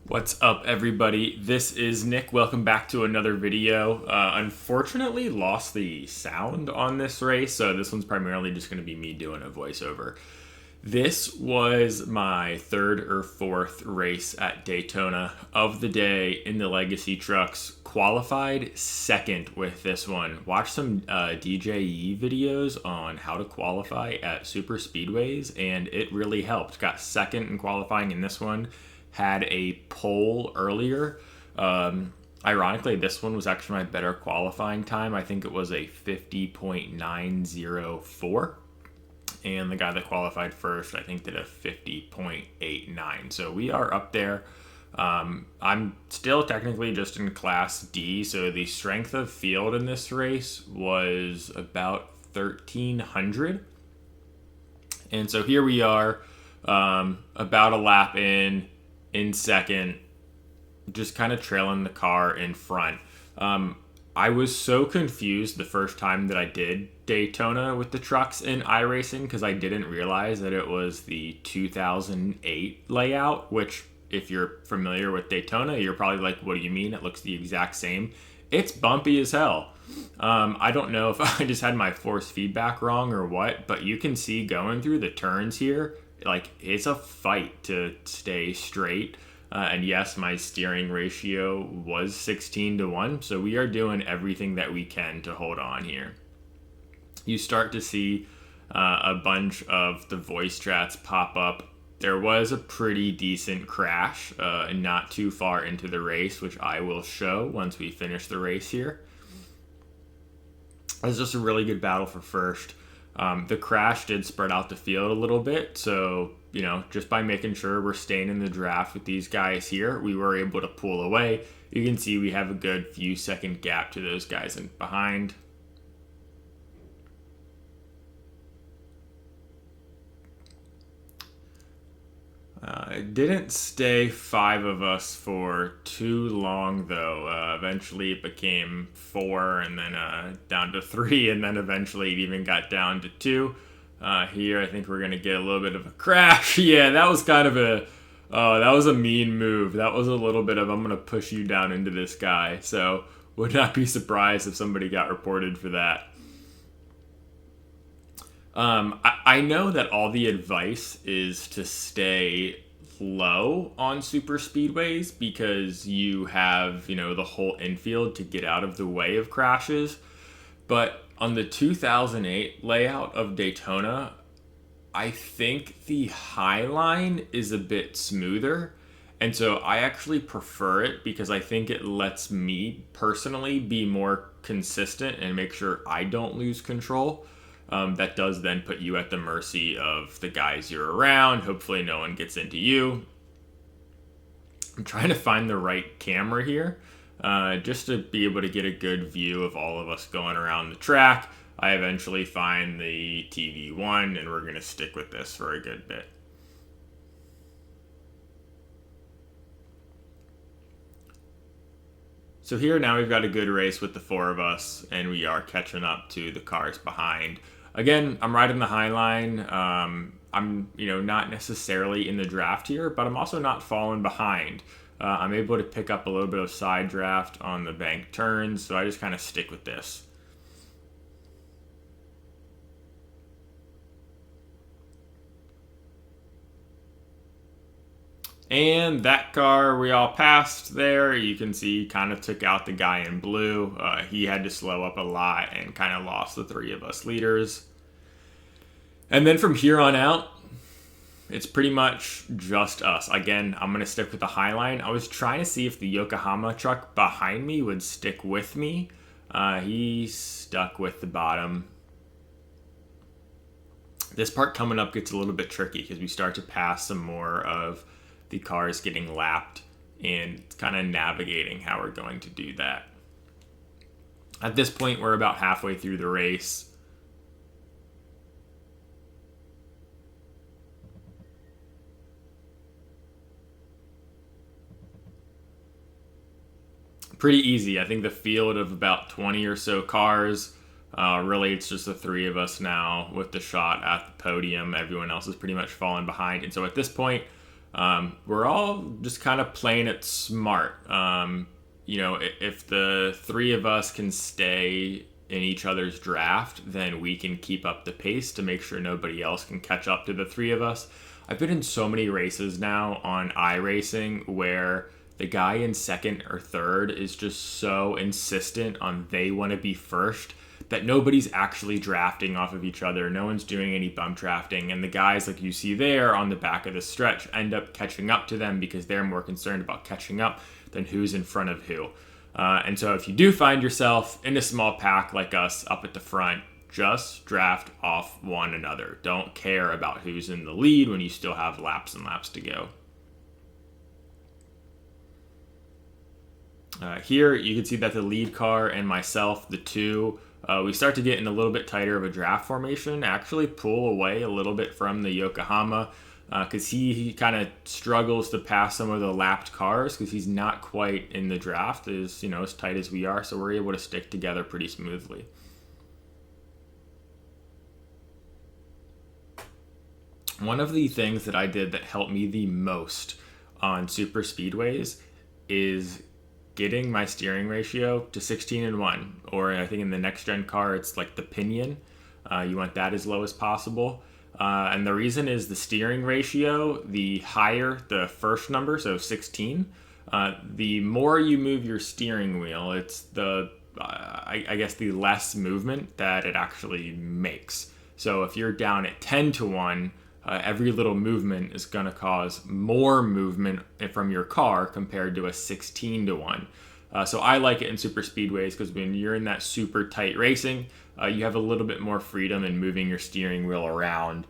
What's up, everybody? This is Nick. Welcome back to another video. Unfortunately, lost the sound on this race, so this one's primarily just going to be me doing a voiceover. This was my third or fourth race at Daytona of the day in the Legacy trucks. Qualified second with this one. Watched some DJE videos on how to qualify at super speedways, and it really helped. Got second in qualifying in this one. Had a pole earlier. Ironically, this one was actually my better qualifying time. I think it was a 50.904. And the guy that qualified first, I think, did a 50.89. So we are up there. I'm still technically just in Class D. So the strength of field in this race was about 1,300. And so here we are, about a lap in second, just kind of trailing the car in front. I was so confused the first time that I did Daytona with the trucks in iRacing because I didn't realize that it was the 2008 layout, which if you're familiar with Daytona, you're probably like, what do you mean? It looks the exact same. It's bumpy as hell. I don't know if I just had my force feedback wrong or what, but you can see going through the turns here, like, it's a fight to stay straight. And yes, my steering ratio was 16-1, so we are doing everything that we can to hold on here. You start to see a bunch of the voice chats pop up. There was a pretty decent crash not too far into the race, which I will show once we finish the race here. It was just a really good battle for first. The crash did spread out the field a little bit, so, you know, just by making sure we're staying in the draft with these guys here, we were able to pull away. You can see we have a good few second gap to those guys in behind. It didn't stay 5 of us for too long, though. Eventually it became 4, and then down to 3, and then eventually it even got down to 2. Here I think we're going to get a little bit of a crash. Yeah, that was kind of that was a mean move. That was a little bit of, I'm going to push you down into this guy. So would not be surprised if somebody got reported for that. I know that all the advice is to stay low on super speedways because you have, you know, the whole infield to get out of the way of crashes. But on the 2008 layout of Daytona, I think the high line is a bit smoother. And so I actually prefer it because I think it lets me personally be more consistent and make sure I don't lose control. That does then put you at the mercy of the guys you're around. Hopefully no one gets into you. I'm trying to find the right camera here just to be able to get a good view of all of us going around the track. I eventually find the TV1, and we're going to stick with this for a good bit. So here now we've got a good race with the 4 of us, and we are catching up to the cars behind. Again, I'm riding the high line. I'm, not necessarily in the draft here, but I'm also not falling behind. I'm able to pick up a little bit of side draft on the bank turns, so I just kind of stick with this. And that car we all passed there, you can see, kind of took out the guy in blue. He had to slow up a lot and kind of lost the 3 of us leaders. And then from here on out, it's pretty much just us. Again, I'm going to stick with the high line. I was trying to see if the Yokohama truck behind me would stick with me. He stuck with the bottom. This part coming up gets a little bit tricky because we start to pass some more of the cars getting lapped and kind of navigating how we're going to do that. At this point, we're about halfway through the race. Pretty easy. I think the field of about 20 or so cars. Really, it's just the 3 of us now with the shot at the podium. Everyone else is pretty much falling behind. And so at this point, We're all just kind of playing it smart. If the three of us can stay in each other's draft, then we can keep up the pace to make sure nobody else can catch up to the three of us. I've been in so many races now on iRacing where the guy in second or third is just so insistent on they want to be first that nobody's actually drafting off of each other. No one's doing any bump drafting. And the guys like you see there on the back of the stretch end up catching up to them because they're more concerned about catching up than who's in front of who. And so if you do find yourself in a small pack like us up at the front, just draft off one another. Don't care about who's in the lead when you still have laps and laps to go. Here you can see that the lead car and myself, the two, we start to get in a little bit tighter of a draft formation, actually pull away a little bit from the Yokohama because he kind of struggles to pass some of the lapped cars because he's not quite in the draft as tight as we are, so we're able to stick together pretty smoothly. One of the things that I did that helped me the most on super speedways is getting my steering ratio to 16:1, or I think in the next gen car it's like the pinion. You want that as low as possible. And the reason is the steering ratio, the higher the first number, so 16, the more you move your steering wheel, it's I guess the less movement that it actually makes. So if you're down at 10:1, every little movement is going to cause more movement from your car compared to a 16:1. So I like it in super speedways because when you're in that super tight racing, you have a little bit more freedom in moving your steering wheel around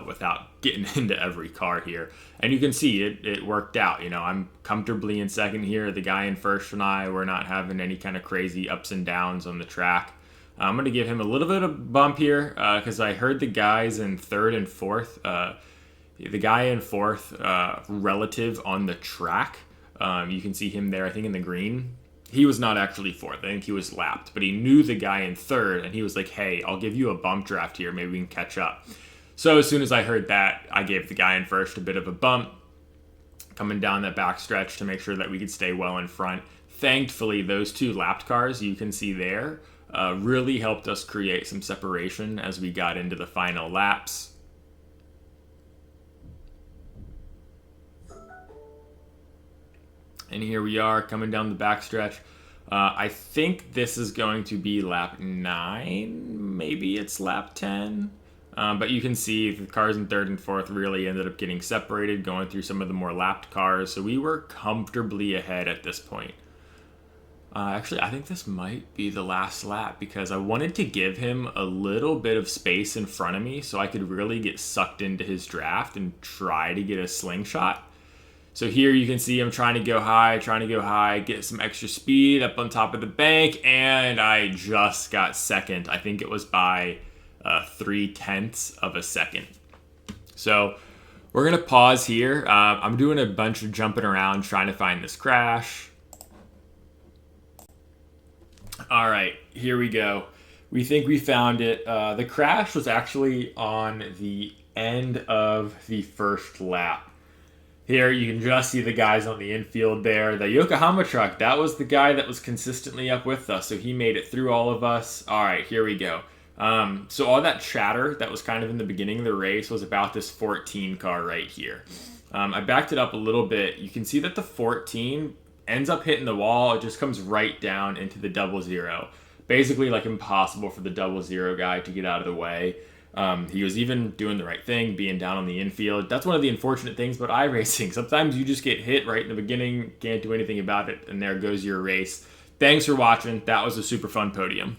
without getting into every car here. And you can see it worked out. I'm comfortably in second here. The guy in first and I were not having any kind of crazy ups and downs on the track. I'm going to give him a little bit of bump here because I heard the guys in third and fourth. The guy in fourth, relative on the track, you can see him there, I think in the green. He was not actually fourth. I think he was lapped, but he knew the guy in third, and he was like, hey, I'll give you a bump draft here. Maybe we can catch up. So as soon as I heard that, I gave the guy in first a bit of a bump, coming down that back stretch to make sure that we could stay well in front. Thankfully, those two lapped cars you can see there really helped us create some separation as we got into the final laps. And here we are coming down the backstretch. I think this is going to be lap 9. Maybe it's lap 10. But you can see the cars in third and fourth really ended up getting separated, going through some of the more lapped cars. So we were comfortably ahead at this point. Actually, I think this might be the last lap because I wanted to give him a little bit of space in front of me so I could really get sucked into his draft and try to get a slingshot. So here you can see him trying to go high, get some extra speed up on top of the bank, and I just got second. I think it was by 0.3 of a second. So we're going to pause here. I'm doing a bunch of jumping around trying to find this crash. All right, here we go. We think we found it. The crash was actually on the end of the first lap. Here you can just see the guys on the infield there. The Yokohama truck, that was the guy that was consistently up with us, so he made it through all of us. All right, here we go. So all that chatter that was kind of in the beginning of the race was about this 14 car right here. I backed it up a little bit. You can see that the 14 ends up hitting the wall. It just comes right down into the 00. Basically like impossible for the 00 guy to get out of the way. He was even doing the right thing, being down on the infield. That's one of the unfortunate things about iRacing. Sometimes you just get hit right in the beginning, can't do anything about it, and there goes your race. Thanks for watching. That was a super fun podium.